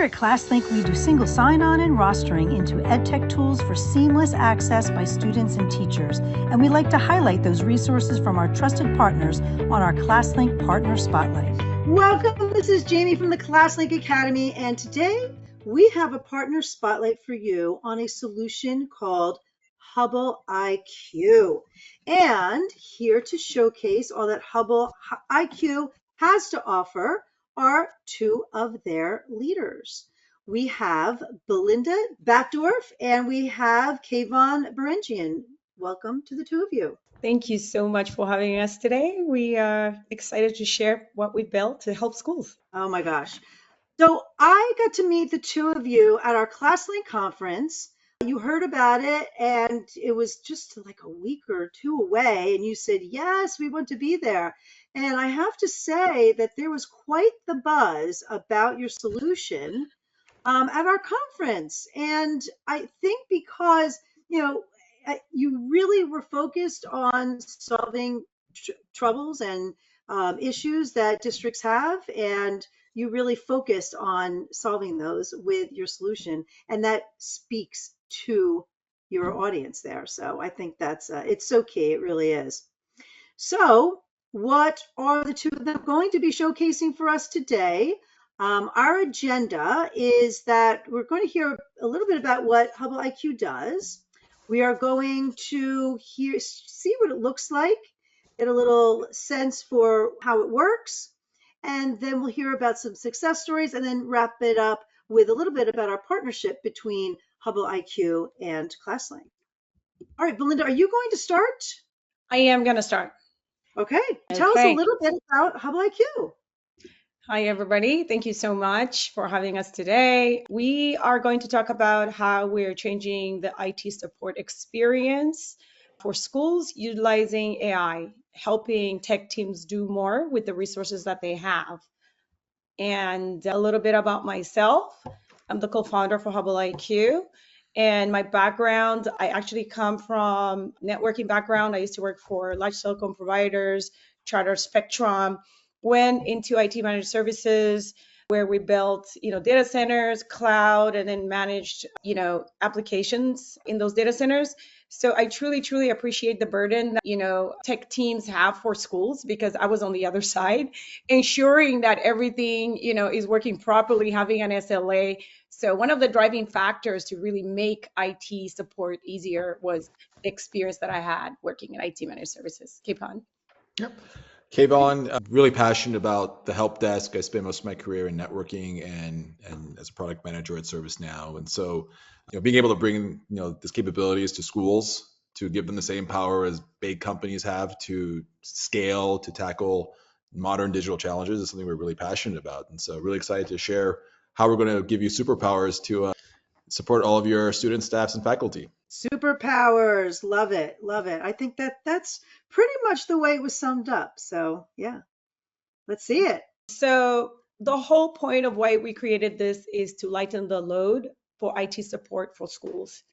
at Classlink, we do single sign-on and rostering into EdTech tools for seamless access by students and teachers. And we like to highlight those resources from our trusted partners on our Classlink Partner Spotlight. Welcome, this is Jamie from the Classlink Academy, and today we have a partner spotlight for you on a solution called HubbleIQ. And here to showcase all that HubbleIQ has to offer are two of their leaders. We have Belinda Batdorf and we have Kayvon Berengian. Welcome to the two of you. Thank you so much for having us today. We are excited to share what we built to help schools. Oh my gosh. So I got to meet the two of you at our Classlink conference. You heard about it and it was just like a week or two away and you said, yes, we want to be there. And I have to say that there was quite the buzz about your solution at our conference. And I think because, you really were focused on solving troubles and issues that districts have, and you really focused on solving those with your solution, and that speaks to your audience there. So I think that's it's so key. It really is. So what are the two of them going to be showcasing for us today? Our agenda is that we're going to hear a little bit about what HubbleIQ does. We are going to see what it looks like, get a little sense for how it works, and then we'll hear about some success stories and then wrap it up with a little bit about our partnership between HubbleIQ and Classlink. All right, Belinda, are you going to start? I am going to start. Okay. Tell us a little bit about HubbleIQ. Hi, everybody. Thank you so much for having us today. We are going to talk about how we're changing the IT support experience for schools utilizing AI, helping tech teams do more with the resources that they have. And a little bit about myself. I'm the co-founder for HubbleIQ. And my background, I actually come from networking background. I used to work for large telecom providers, Charter Spectrum, went into IT managed services where we built, data centers, cloud, and then managed, applications in those data centers. So I truly, truly appreciate the burden that, tech teams have for schools, because I was on the other side, ensuring that everything, is working properly, having an SLA. So one of the driving factors to really make IT support easier was the experience that I had working in IT managed services. Kayvon. Yep. Kayvon, I'm really passionate about the help desk. I spent most of my career in networking and as a product manager at ServiceNow. And so, being able to bring, these capabilities to schools to give them the same power as big companies have to scale, to tackle modern digital challenges is something we're really passionate about. And so really excited to share how we're going to give you superpowers to support all of your students, staffs, and faculty. Superpowers. Love it. Love it. I think that's pretty much the way it was summed up. So yeah, let's see it. So the whole point of why we created this is to lighten the load for IT support for schools.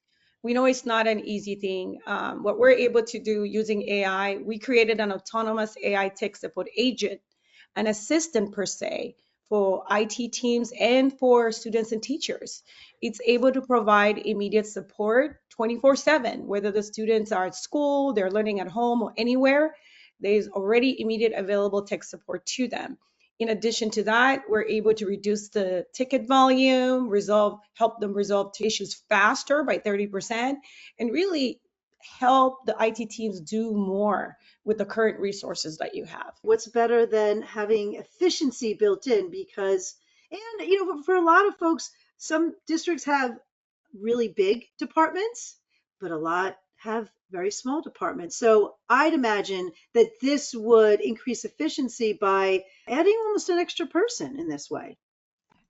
We know it's not an easy thing. What we're able to do using AI, we created an autonomous AI tech support agent, an assistant per se, for IT teams and for students and teachers. It's able to provide immediate support 24/7, whether the students are at school, they're learning at home, or anywhere. There's already immediate available tech support to them. In addition to that, we're able to reduce the ticket volume, help them resolve issues faster by 30%, and really help the IT teams do more with the current resources that you have. What's better than having efficiency built in? Because, for a lot of folks, some districts have really big departments, but a lot have very small departments. So I'd imagine that this would increase efficiency by adding almost an extra person in this way.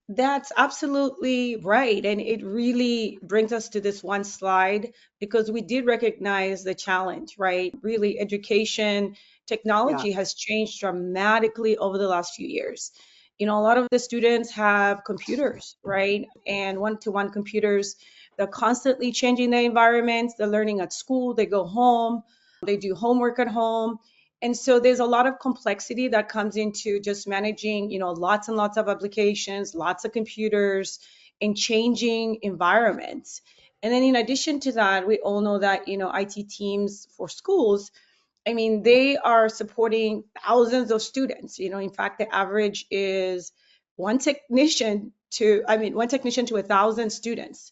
That's absolutely right. And it really brings us to this one slide, because we did recognize the challenge, right? Really, education, technology has changed dramatically over the last few years. A lot of the students have computers, right? And one-to-one computers. They're constantly changing their environments. They're learning at school. They go home. They do homework at home. And so there's a lot of complexity that comes into just managing, lots and lots of applications, lots of computers, and changing environments. And then in addition to that, we all know that, IT teams for schools, I mean, they are supporting thousands of students. In fact, the average is one technician to 1,000 students.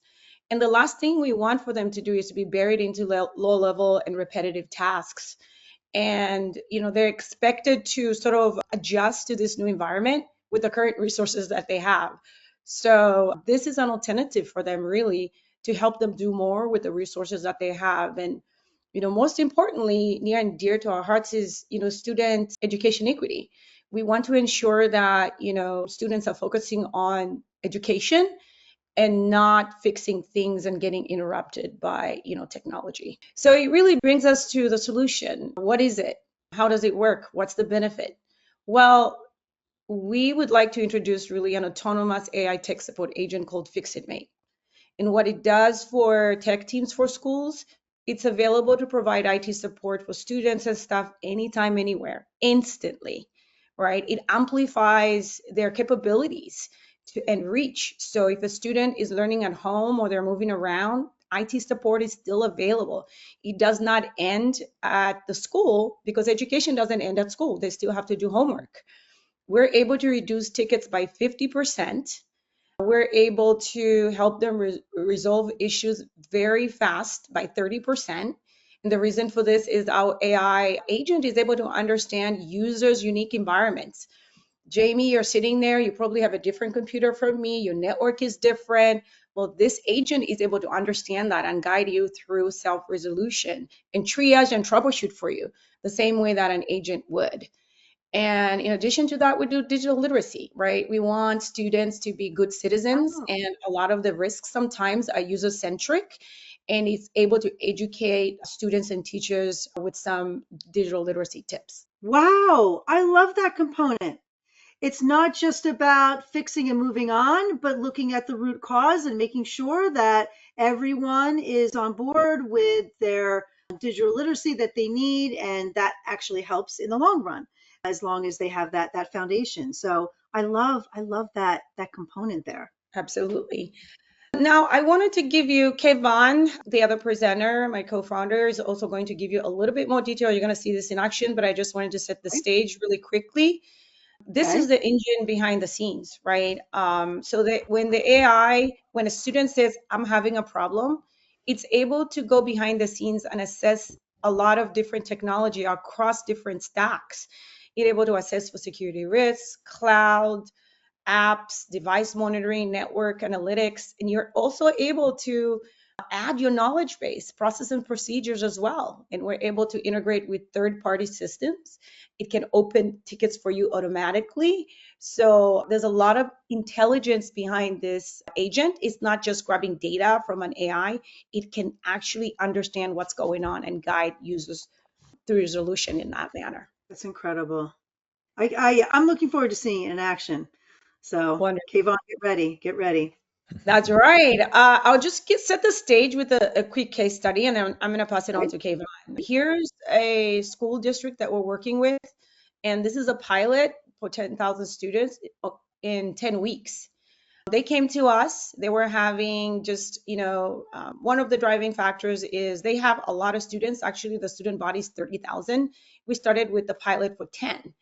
And the last thing we want for them to do is to be buried into low level and repetitive tasks. And they're expected to sort of adjust to this new environment with the current resources that they have. So this is an alternative for them, really, to help them do more with the resources that they have. And most importantly, near and dear to our hearts is student education equity. We want to ensure that students are focusing on education and not fixing things and getting interrupted by technology. So it really brings us to the solution. What is it? How does it work? What's the benefit? Well, we would like to introduce really an autonomous AI tech support agent called FixITmate. And what it does for tech teams for schools, it's available to provide IT support for students and staff anytime, anywhere, instantly, right? It amplifies their capabilities and reach. So if a student is learning at home or they're moving around, IT support is still available. It does not end at the school because education doesn't end at school. They still have to do homework. We're able to reduce tickets by 50%. We're able to help them resolve issues very fast by 30%. And the reason for this is our AI agent is able to understand users' unique environments. Jamie, you're sitting there, you probably have a different computer from me, your network is different. Well, this agent is able to understand that and guide you through self-resolution and triage and troubleshoot for you the same way that an agent would. And in addition to that, we do digital literacy, right? We want students to be good citizens, and a lot of the risks sometimes are user-centric, and it's able to educate students and teachers with some digital literacy tips. Wow, I love that component. It's not just about fixing and moving on, but looking at the root cause and making sure that everyone is on board with their digital literacy that they need, and that actually helps in the long run as long as they have that foundation. So I love that component there. Absolutely. Now, I wanted to give you, Kevon, the other presenter, my co-founder, is also going to give you a little bit more detail. You're going to see this in action, but I just wanted to set the stage really quickly. This is the engine behind the scenes, right? So that when a student says, I'm having a problem, it's able to go behind the scenes and assess a lot of different technology across different stacks. It's able to assess for security risks, cloud, apps, device monitoring, network analytics, and you're also able to add your knowledge base, process and procedures as well. And we're able to integrate with third-party systems. It can open tickets for you automatically. So there's a lot of intelligence behind this agent. It's not just grabbing data from an AI. It can actually understand what's going on and guide users through resolution in that manner. That's incredible. I'm looking forward to seeing it in action. So, Wonderful. Kayvon, get ready. That's right. I'll just set the stage with a quick case study, and then I'm going to pass it on to Kevon. Here's a school district that we're working with, and this is a pilot for 10,000 students in 10 weeks. They came to us. They were having one of the driving factors is they have a lot of students. Actually, the student body is 30,000. We started with the pilot for 10.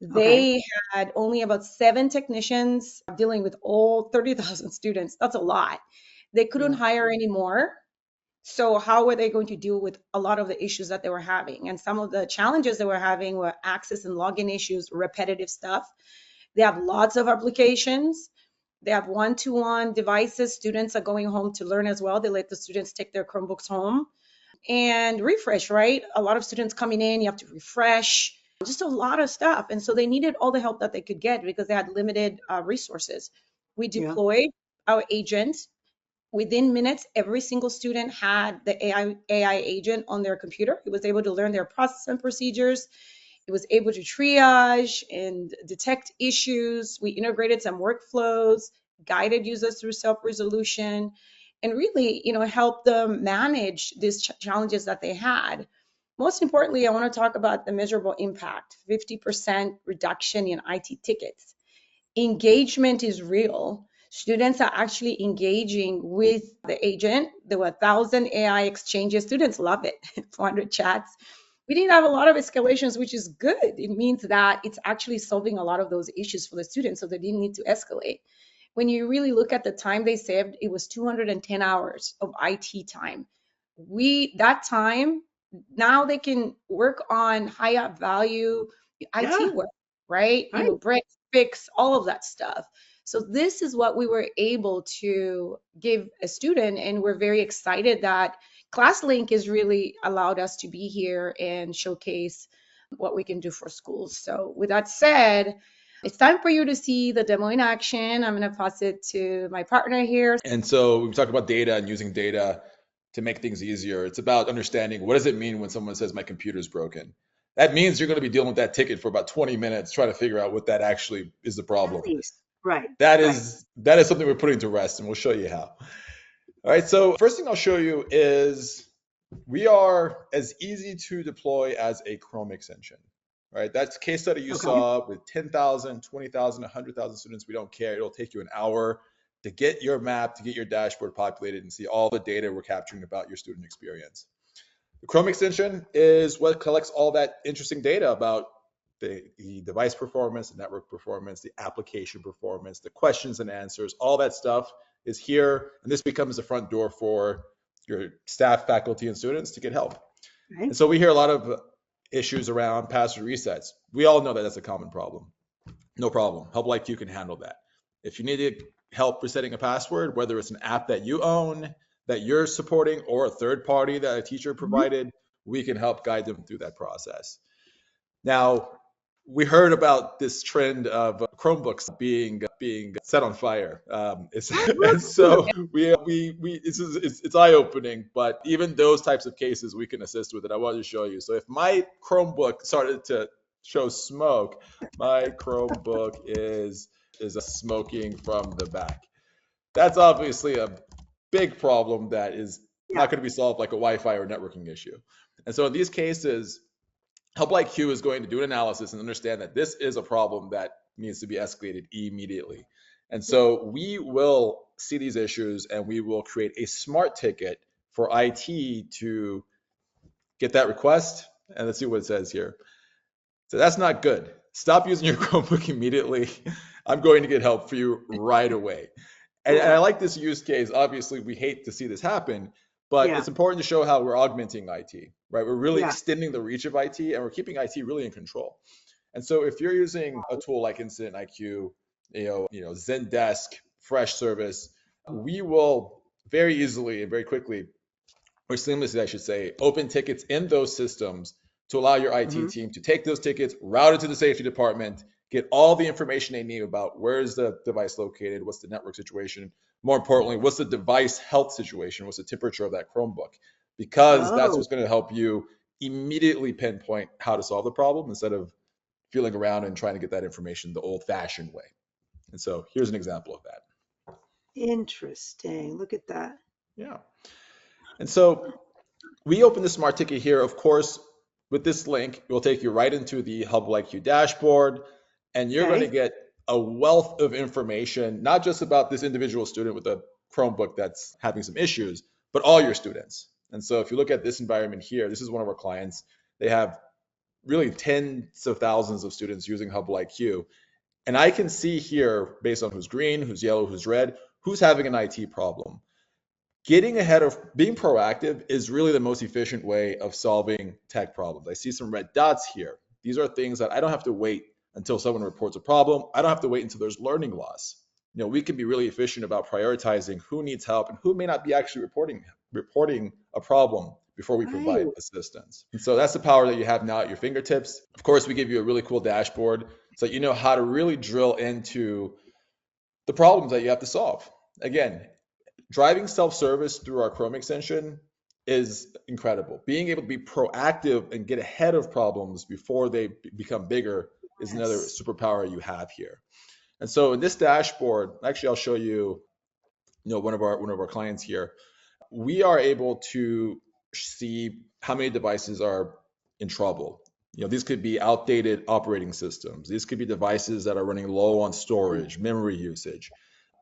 They had only about 7 technicians dealing with all 30,000 students. That's a lot. They couldn't hire any more. So how were they going to deal with a lot of the issues that they were having? And some of the challenges they were having were access and login issues, repetitive stuff. They have lots of applications. They have one-to-one devices. Students are going home to learn as well. They let the students take their Chromebooks home and refresh, right? A lot of students coming in, you have to refresh. Just a lot of stuff. And so they needed all the help that they could get because they had limited resources. We deployed our agent. Within minutes, every single student had the AI agent on their computer. It was able to learn their process and procedures. It was able to triage and detect issues. We integrated some workflows, guided users through self-resolution, and really, helped them manage these challenges that they had. most importantly, I want to talk about the measurable impact, 50% reduction in IT tickets. Engagement is real. Students are actually engaging with the agent. There were 1,000 AI exchanges. Students love it, 400 chats. We didn't have a lot of escalations, which is good. It means that it's actually solving a lot of those issues for the students, so they didn't need to escalate. When you really look at the time they saved, it was 210 hours of IT time. That time, now they can work on high value Yeah, IT work, right? right. Break, fix, all of that stuff. So this is what we were able to give a student, and we're very excited that Classlink has really allowed us to be here and showcase what we can do for schools. So with that said, it's time for you to see the demo in action. I'm going to pass it to my partner here. And so we talk about data and using data to make things easier. It's about understanding, what does it mean when someone says my computer's broken? That means you're going to be dealing with that ticket for about 20 minutes trying to figure out what that actually is the At problem. least. Right. That right. is something we're putting to rest, and we'll show you how. All right, so first thing I'll show you is we are as easy to deploy as a Chrome extension. Right, that's case study you saw with 10,000, 20,000, 100,000 students. We don't care. It'll take you an hour to get your map, to get your dashboard populated and see all the data we're capturing about your student experience. The Chrome extension is what collects all that interesting data about the device performance, the network performance, the application performance, the questions and answers. All that stuff is here, and this becomes the front door for your staff, faculty, and students to get help. Right. And so we hear a lot of issues around password resets. We all know that that's a common problem. No problem. HubbleIQ can handle that. If you need help resetting a password, whether it's an app that you own, that you're supporting, or a third party that a teacher provided, we can help guide them through that process. Now, we heard about this trend of Chromebooks being set on fire. And so it's eye-opening, but even those types of cases we can assist with it. I wanted to show you. So if my Chromebook started to show smoke, my Chromebook is smoking from the back. That's obviously a big problem that is not going to be solved like a Wi-Fi or networking issue. And so in these cases, HubbleIQ is going to do an analysis and understand that this is a problem that needs to be escalated immediately. And so we will see these issues and we will create a smart ticket for IT to get that request. And let's see what it says here. So that's not good. Stop using your Chromebook immediately. I'm going to get help for you right away. And I like this use case. Obviously, we hate to see this happen, but it's important to show how we're augmenting IT, right? We're really extending the reach of IT, and we're keeping IT really in control. And so if you're using a tool like Incident IQ, Zendesk, Freshservice, we will very easily and very quickly, or seamlessly, I should say, open tickets in those systems to allow your IT team to take those tickets, route it to the safety department, get all the information they need about where is the device located, what's the network situation, more importantly, what's the device health situation, what's the temperature of that Chromebook, because that's what's going to help you immediately pinpoint how to solve the problem instead of feeling around and trying to get that information the old-fashioned way. And so here's an example of that. Interesting. Look at that. Yeah. And so we open the smart ticket here. Of course, with this link, it will take you right into the HubbleIQ dashboard, and you're going to get a wealth of information, not just about this individual student with a Chromebook that's having some issues, but all your students. And so if you look at this environment here, this is one of our clients. They have really tens of thousands of students using HubbleIQ. And I can see here, based on who's green, who's yellow, who's red, who's having an IT problem. Getting ahead of being proactive is really the most efficient way of solving tech problems. I see some red dots here. These are things that I don't have to wait until someone reports a problem. I don't have to wait until there's learning loss. We can be really efficient about prioritizing who needs help and who may not be actually reporting a problem before we provide assistance. And so that's the power that you have now at your fingertips. Of course, we give you a really cool dashboard so you know how to really drill into the problems that you have to solve. Again, driving self-service through our Chrome extension is incredible. Being able to be proactive and get ahead of problems before they become bigger is another superpower you have here. And so in this dashboard, actually, I'll show you, one of our clients here. We are able to see how many devices are in trouble. These could be outdated operating systems. These could be devices that are running low on storage, memory usage.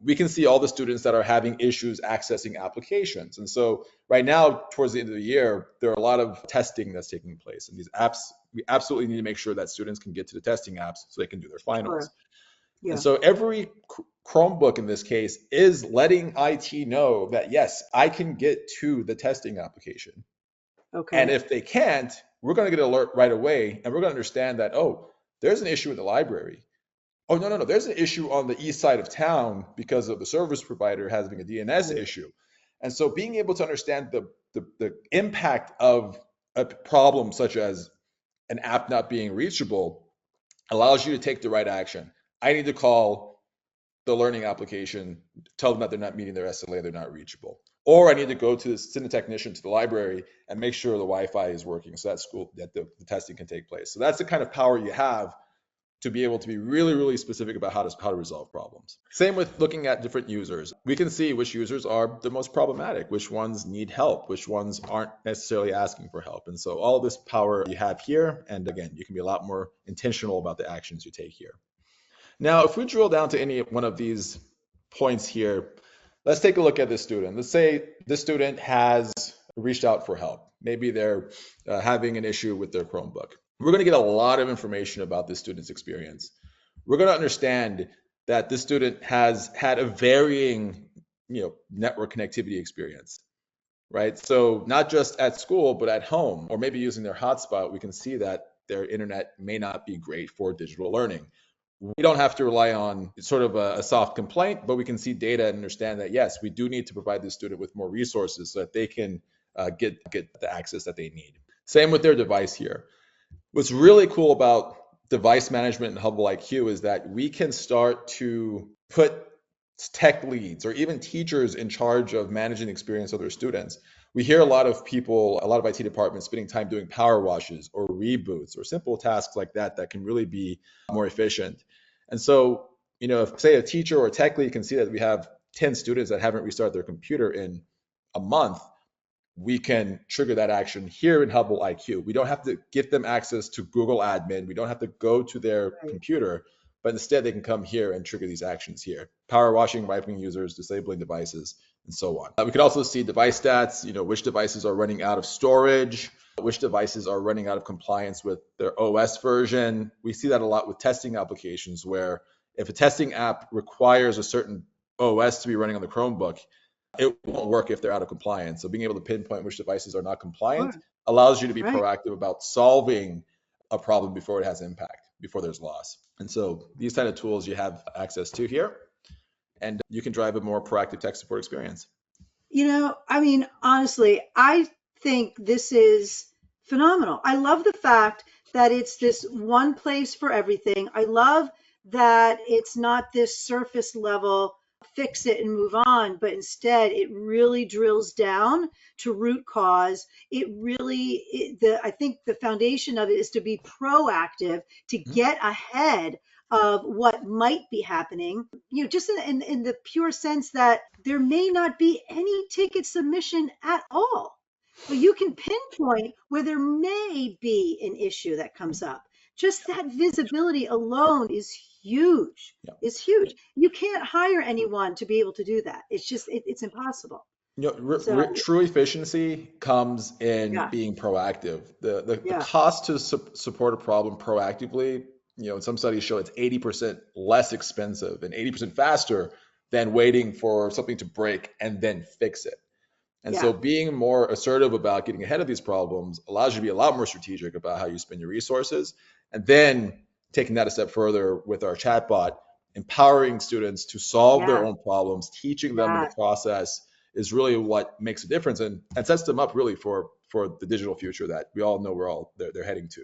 We can see all the students that are having issues accessing applications. And so right now, towards the end of the year, there are a lot of testing that's taking place. And these apps, we absolutely need to make sure that students can get to the testing apps so they can do their finals. Sure. Yeah. And so every Chromebook in this case is letting IT know that, yes, I can get to the testing application. Okay. And if they can't, we're going to get an alert right away. And we're going to understand that, oh, there's an issue in the library. Oh, no, there's an issue on the east side of town because of the service provider having a DNS issue. And so being able to understand the impact of a problem such as an app not being reachable allows you to take the right action. I need to call the learning application, tell them that they're not meeting their SLA, they're not reachable. Or I need to send a technician to the library and make sure the Wi-Fi is working so that the testing can take place. So that's the kind of power you have to be able to be really, really specific about how to resolve problems. Same with looking at different users. We can see which users are the most problematic, which ones need help, which ones aren't necessarily asking for help. And so all this power you have here, and again, you can be a lot more intentional about the actions you take here. Now, if we drill down to any one of these points here, let's take a look at this student. Let's say this student has reached out for help. Maybe they're having an issue with their Chromebook. We're going to get a lot of information about this student's experience. We're going to understand that this student has had a varying, network connectivity experience, right? So not just at school, but at home, or maybe using their hotspot, we can see that their internet may not be great for digital learning. We don't have to rely on sort of a soft complaint, but we can see data and understand that, yes, we do need to provide this student with more resources so that they can get the access that they need. Same with their device here. What's really cool about device management in HubbleIQ is that we can start to put tech leads or even teachers in charge of managing the experience of their students. We hear a lot of IT departments spending time doing power washes or reboots or simple tasks like that can really be more efficient. And so, if say a teacher or a tech lead can see that we have 10 students that haven't restarted their computer in a month, we can trigger that action here in HubbleIQ. We don't have to give them access to Google Admin. We don't have to go to their computer, but instead they can come here and trigger these actions here. Power washing, wiping users, disabling devices, and so on. We can also see device stats, which devices are running out of storage, which devices are running out of compliance with their OS version. We see that a lot with testing applications where if a testing app requires a certain OS to be running on the Chromebook, it won't work if they're out of compliance. So being able to pinpoint which devices are not compliant allows you to be proactive about solving a problem before it has impact, before there's loss. And so these kind of tools you have access to here, and you can drive a more proactive tech support experience. Honestly, I think this is phenomenal. I love the fact that it's this one place for everything. I love that it's not this surface level fix it and move on, but instead it really drills down to root cause. I think the foundation of it is to be proactive, to get ahead of what might be happening, just in the pure sense that there may not be any ticket submission at all, but you can pinpoint where there may be an issue that comes up. Just that visibility alone is huge. It's huge. You can't hire anyone to be able to do that. It's just, it's impossible. True efficiency comes in being proactive. The cost to support a problem proactively, some studies show it's 80% less expensive and 80% faster than waiting for something to break and then fix it. And so being more assertive about getting ahead of these problems allows you to be a lot more strategic about how you spend your resources. And then taking that a step further with our chatbot, empowering students to solve their own problems, teaching them in the process is really what makes a difference and sets them up really for the digital future that we all know they're heading to.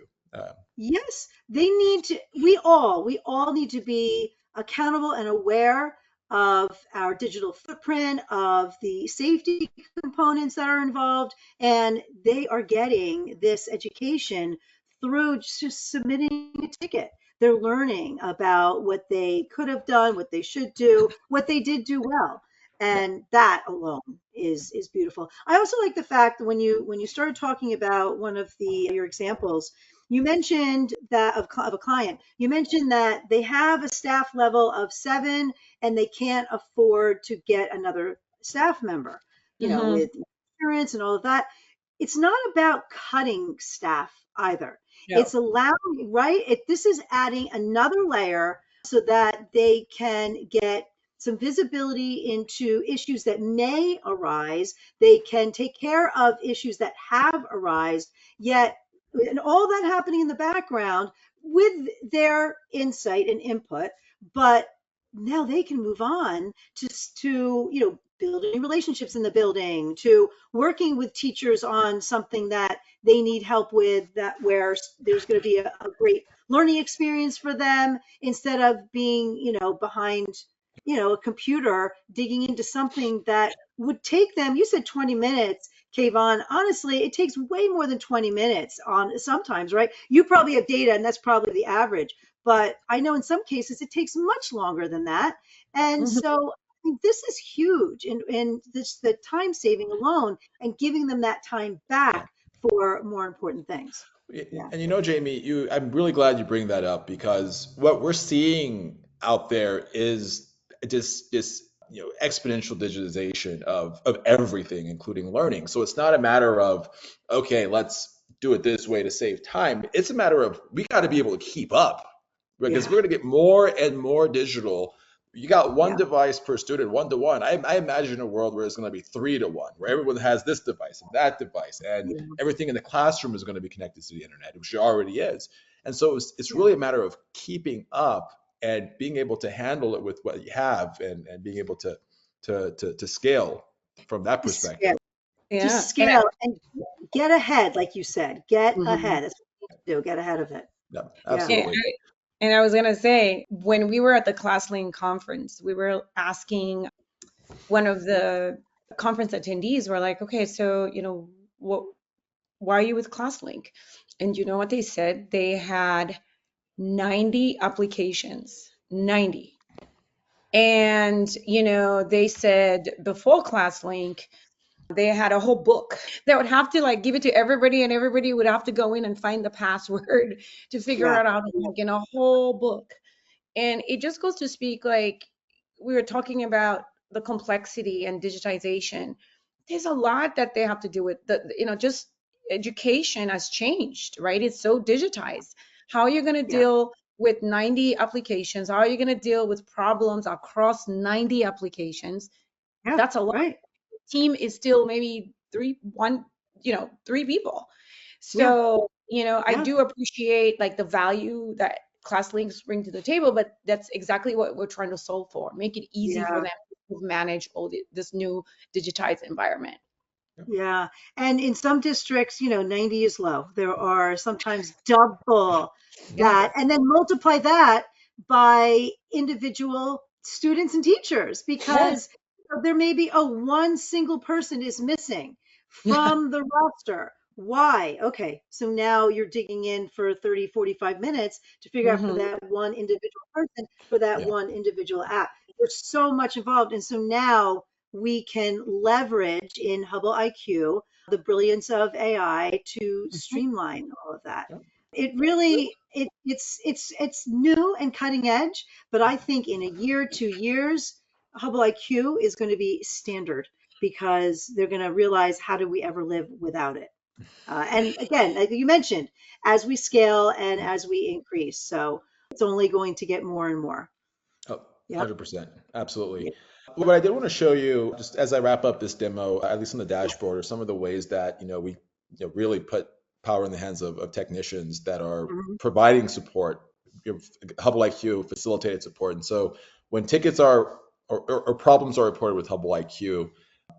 Yes, they need to. We all need to be accountable and aware of our digital footprint, of the safety components that are involved, and they are getting this education through just submitting a ticket. They're learning about what they could have done, what they should do, what they did do well. And that alone is beautiful. I also like the fact that when you started talking about one of your examples, you mentioned that of a client, you mentioned that they have a staff level of 7 and they can't afford to get another staff member, Mm-hmm. with insurance and all of that. It's not about cutting staff either. No. It's allowing, right? This is adding another layer so that they can get some visibility into issues that may arise. They can take care of issues that have arisen, yet, and all that happening in the background with their insight and input. But now they can move on to building relationships in the building, to working with teachers on something that they need help with, that where there's going to be a great learning experience for them, instead of being behind a computer digging into something that would take them. You said 20 minutes, Kayvon. Honestly, it takes way more than 20 minutes on sometimes, right? You probably have data and that's probably the average, but I know in some cases it takes much longer than that. And Mm-hmm. so I think this is huge, and the time saving alone and giving them that time Yeah. back for more important things. Yeah. And Jamie, I'm really glad you bring that up, because what we're seeing out there is just exponential digitization of everything, including learning. So it's not a matter of, okay, let's do it this way to save time. It's a matter of, we got to be able to keep up, because Yeah. we're going to get more and more digital. You got one Yeah. device per student, 1-to-1. I imagine a world where it's going to be 3-to-1, where everyone has this device and that device, and Yeah. everything in the classroom is going to be connected to the internet, which it already is. And so it's Yeah. really a matter of keeping up and being able to handle it with what you have, and being able to scale from that To perspective. scale, to Yeah. scale and get ahead, like you said, get Mhm. ahead. That's what you need to do. Get ahead of it. Yeah, Yeah. And, absolutely. and I was gonna say, when we were at the Classlink conference, we were asking one of the conference attendees, we're like, okay, so what? Why are you with Classlink? And you know what they said? They had 90 applications, 90. And they said before Classlink, they had a whole book that would have to like give it to everybody, and everybody would have to go in and find the password to figure Yeah. out how to log in, a whole book. And it just goes to speak, like we were talking about the complexity and digitization. There's a lot that they have to do with just education has changed, right? It's so digitized. How are you going to Yeah. deal with 90 applications? How are you going to deal with problems across 90 applications? Yeah. That's a lot. Right. Team is still maybe three people. Yeah. So, I Yeah. do appreciate like the value that class links bring to the table, but that's exactly what we're trying to solve for. Make it easy for Yeah. them to manage this new digitized environment. Yeah. And in some districts, 90 is low. There are sometimes double Yeah. that, and then multiply that by individual students and teachers, Yeah. because there may be one single person is missing Yeah. from the roster. Why? Okay. So now you're digging in for 30, 45 minutes to figure out for Hmm. that one individual person, for that Yeah. one individual app. There's so much involved. And so now we can leverage in HubbleIQ the brilliance of AI to streamline all of that. Yeah. It really it's new and cutting edge, but I think in a year, 2 years, HubbleIQ is going to be standard, because they're going to realize, how do we ever live without it? And again, like you mentioned, as we scale and as we increase, so it's only going to get more and more. Oh, Yep. 100%. Absolutely. Yeah. What I did want to show you, just as I wrap up this demo, at least on the dashboard, are some of the ways that, we really put power in the hands of technicians that are Mhm. providing support. Hubble IQ facilitated support. And so when tickets or problems are reported with Hubble IQ,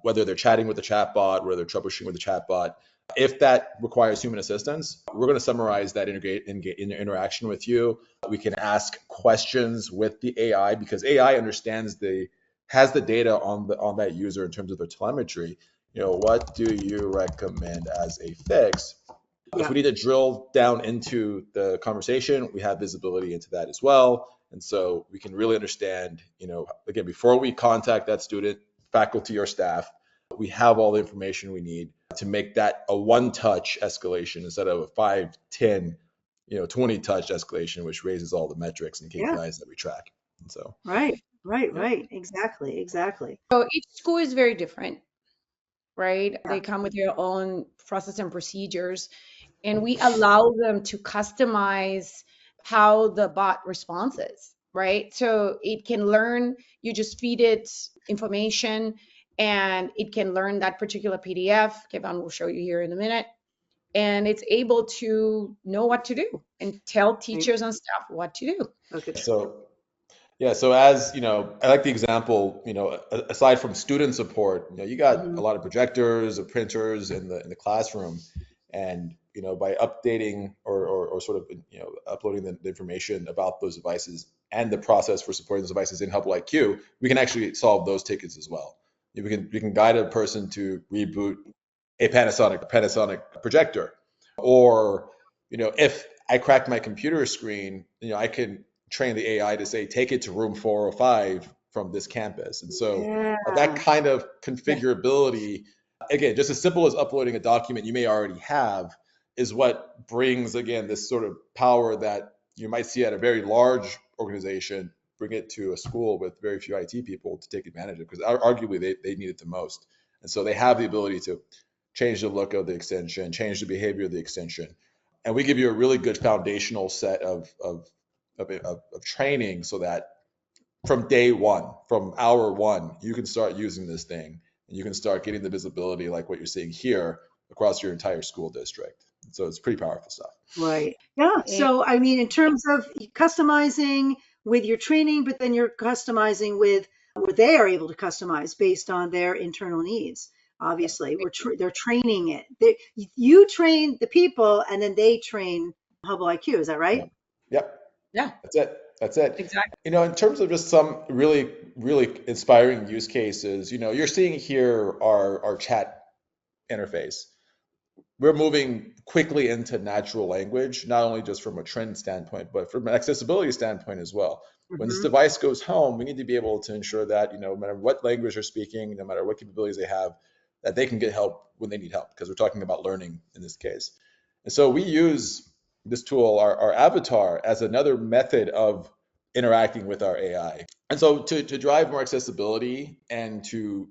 whether they're chatting with the chatbot, whether they're troubleshooting with the chatbot, if that requires human assistance, we're going to summarize that interaction with you. We can ask questions with the AI, because AI has the data on that user in terms of their telemetry. What do you recommend as a fix? If Yeah. we need to drill down into the conversation, we have visibility into that as well. And so we can really understand, again, before we contact that student, faculty or staff, we have all the information we need to make that a one-touch escalation instead of a 5, 10, 20 touch escalation, which raises all the metrics and Yeah. KPIs that we track. And so, Right. yeah. Right. Exactly. So each school is very different, right? Yeah. They come with their own process and procedures, and we allow them to customize how the bot responds, right? So it can learn, you just feed it information and it can learn that particular PDF. Kevin will show you here in a minute. And it's able to know what to do and tell teachers and staff what to do. Okay. So, yeah, so as I like the example, aside from student support, you got a lot of projectors or printers in the classroom, and by updating or sort of uploading the information about those devices and the process for supporting those devices in HubbleIQ, we can actually solve those tickets as well. We can guide a person to reboot a Panasonic projector, or if I cracked my computer screen, I can train the AI to say, take it to room 405 from this campus. And so that kind of configurability, again, just as simple as uploading a document you may already have, is what brings, again, this sort of power that you might see at a very large organization, bring it to a school with very few IT people to take advantage of, because arguably they need it the most. And so they have the ability to change the look of the extension, change the behavior of the extension. And we give you a really good foundational set of training so that from day one, from hour one, you can start using this thing and you can start getting the visibility like what you're seeing here across your entire school district. So it's pretty powerful stuff. Right. Yeah. So, I mean, in terms of customizing with your training, but then you're customizing with what they are able to customize based on their internal needs. Obviously, they're training it. You train the people, and then they train HubbleIQ. Is that right? Yep. Yeah. That's it. Exactly. In terms of just some really, really inspiring use cases, you're seeing here our chat interface. We're moving quickly into natural language, not only just from a trend standpoint, but from an accessibility standpoint as well. When this device goes home, we need to be able to ensure that, no matter what language they're speaking, no matter what capabilities they have, that they can get help when they need help, because we're talking about learning in this case. And so we use this tool, our avatar, as another method of interacting with our AI. And so to drive more accessibility and to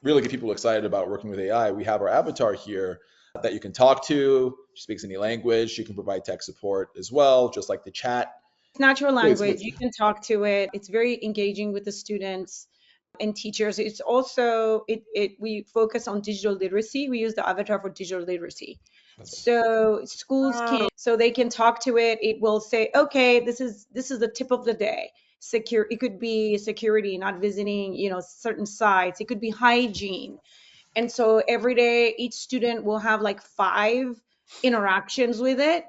really get people excited about working with AI, we have our avatar here that you can talk to. She speaks any language. She can provide tech support as well, just like the chat. It's natural language. You can talk to it. It's very engaging with the students and teachers. It's also, we focus on digital literacy. We use the avatar for digital literacy. So schools they can talk to it. It will say, okay, this is the tip of the day. It could be security, not visiting, certain sites. It could be hygiene. And so every day, each student will have like 5 interactions with it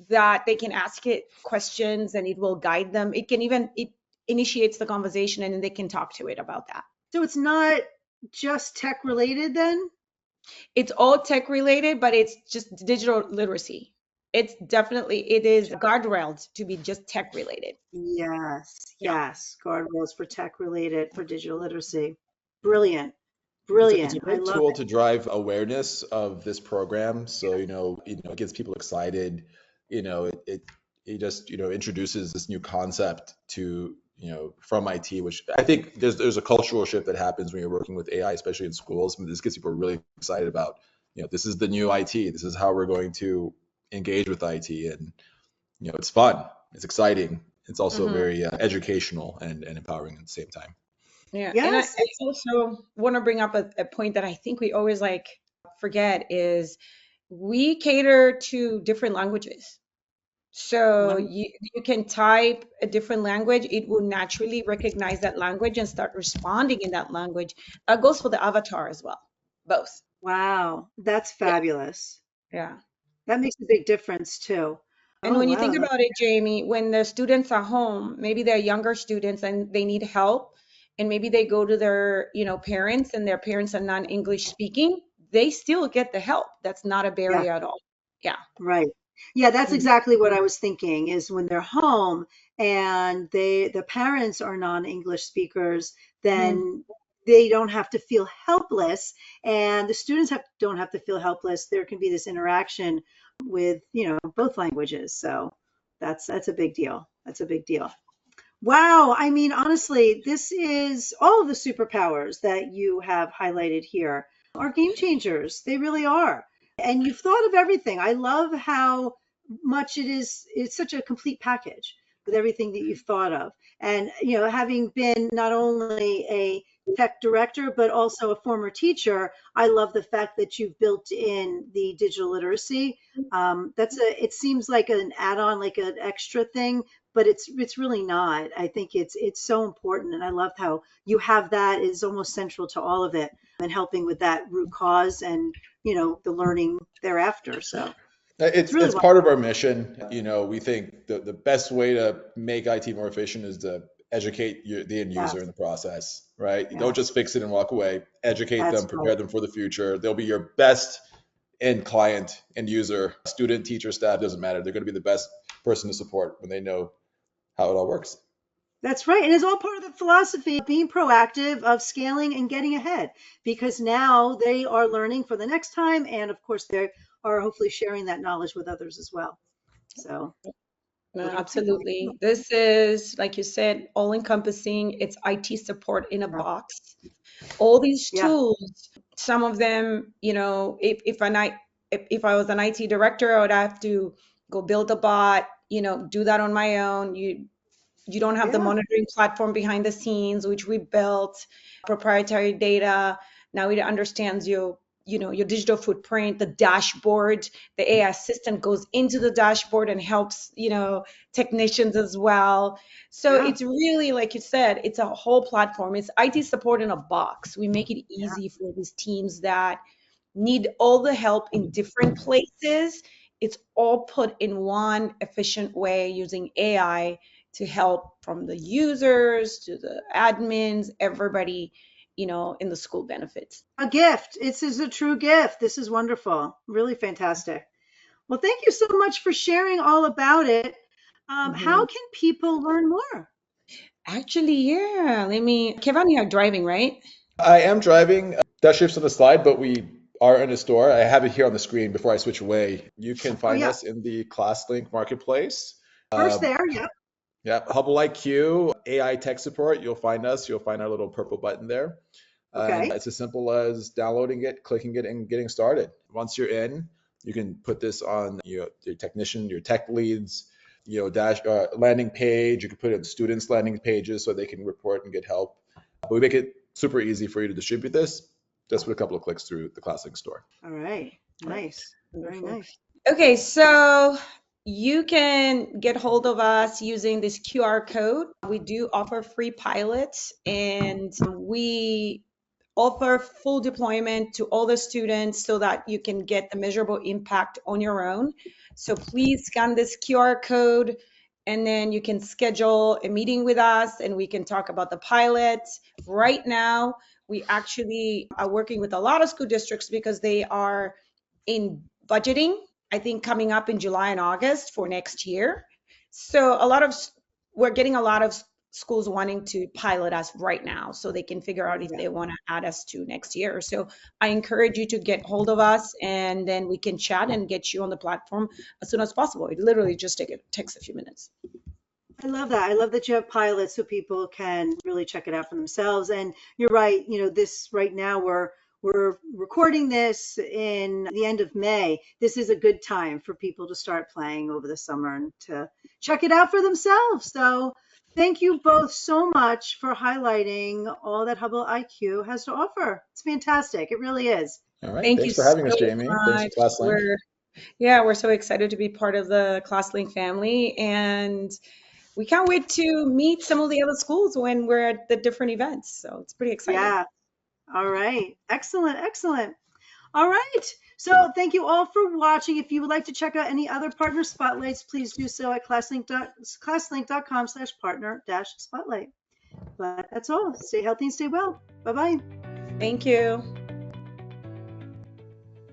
that they can ask it questions and it will guide them. It initiates the conversation and then they can talk to it about that. So it's not just tech related then? It's all tech related, but it's just digital literacy. It is guardrailed to be just tech related. Yes. Guardrails for tech related, for digital literacy. Brilliant. It's a great tool to drive awareness of this program. So, it gets people excited. It just, introduces this new concept to, from IT, which I think there's a cultural shift that happens when you're working with AI, especially in schools. I mean, this gets people really excited about, this is the new IT. This is how we're going to engage with IT. And, it's fun. It's exciting. It's also very educational and empowering at the same time. Yeah. Yes. And I also want to bring up a point that I think we always forget is we cater to different languages. So you can type a different language. It will naturally recognize that language and start responding in that language. That goes for the avatar as well, both. Wow. That's fabulous. Yeah. That makes a big difference too. And when you think about it, Jamie, when the students are home, maybe they're younger students and they need help, and maybe they go to their, parents and their parents are non-English speaking, they still get the help. That's not a barrier at all. Yeah. Right. Yeah, that's exactly what I was thinking, is when they're home and the parents are non-English speakers, then they don't have to feel helpless, and the students don't have to feel helpless. There can be this interaction with, both languages. So that's a big deal. That's a big deal. Wow. I mean, honestly, this is all of the superpowers that you have highlighted here are game changers. They really are. And you've thought of everything. I love how much it's such a complete package with everything that you've thought of. And, having been not only a tech director, but also a former teacher, I love the fact that you've built in the digital literacy. It seems like an add-on, like an extra thing, but it's really not. I think it's so important, and I love how you have that is almost central to all of it and helping with that root cause and the learning thereafter. So It's really part of our mission. We think the best way to make IT more efficient is to educate the end user in the process, right? You don't just fix it and walk away. Educate them, prepare them for the future. They'll be your best end client, end user, student, teacher, staff, doesn't matter. They're going to be the best person to support when they know how it all works. That's right. And it's all part of the philosophy of being proactive, of scaling and getting ahead, because now they are learning for the next time. And of course, they are hopefully sharing that knowledge with others as well. So. No, absolutely. This is, like you said, all encompassing. It's IT support in a box. All these tools, some of them, if I was an IT director, I would have to go build a bot, do that on my own. You don't have the monitoring platform behind the scenes, which we built, proprietary data. Now it understands your digital footprint, the dashboard. The AI assistant goes into the dashboard and helps, technicians as well. So it's really, like you said, it's a whole platform. It's IT support in a box. We make it easy for these teams that need all the help in different places. It's all put in one efficient way using AI to help from the users to the admins, everybody, in the school benefits. A gift. This is a true gift. This is wonderful. Really fantastic. Well, thank you so much for sharing all about it. How can people learn more? Actually, Kevin, you're driving, right? I am driving. That shifts on the slide, but we are in a store. I have it here on the screen before I switch away. You can find us in the Classlink marketplace. First there, yep. Yeah, HubbleIQ, AI tech support. You'll find us. You'll find our little purple button there. Okay. It's as simple as downloading it, clicking it, and getting started. Once you're in, you can put this on your technician, your tech leads, landing page. You can put it on students' landing pages so they can report and get help. But we make it super easy for you to distribute this just with a couple of clicks through the Classlink store. All right. Nice. Very nice. Okay, so you can get hold of us using this QR code. We do offer free pilots, and we offer full deployment to all the students so that you can get the measurable impact on your own. So please scan this QR code, and then you can schedule a meeting with us and we can talk about the pilot. Right now, we actually are working with a lot of school districts because they are in budgeting, I think coming up in July and August for next year. So we're getting a lot of schools wanting to pilot us right now so they can figure out if they want to add us to next year. So I encourage you to get hold of us, and then we can chat and get you on the platform as soon as possible. It literally just takes a few minutes. I love that. I love that you have pilots so people can really check it out for themselves. And you're right, this right now we're recording this in the end of May. This is a good time for people to start playing over the summer and to check it out for themselves. So thank you both so much for highlighting all that HubbleIQ has to offer. It's fantastic. It really is. All right. Thanks for having us, Jamie. Thanks for Classlink. We're so excited to be part of the Classlink family, and we can't wait to meet some of the other schools when we're at the different events. So it's pretty exciting. Yeah. All right. Excellent. Excellent. All right. So thank you all for watching. If you would like to check out any other partner spotlights, please do so at classlink.com/partner-spotlight. But that's all. Stay healthy and stay well. Bye-bye. Thank you.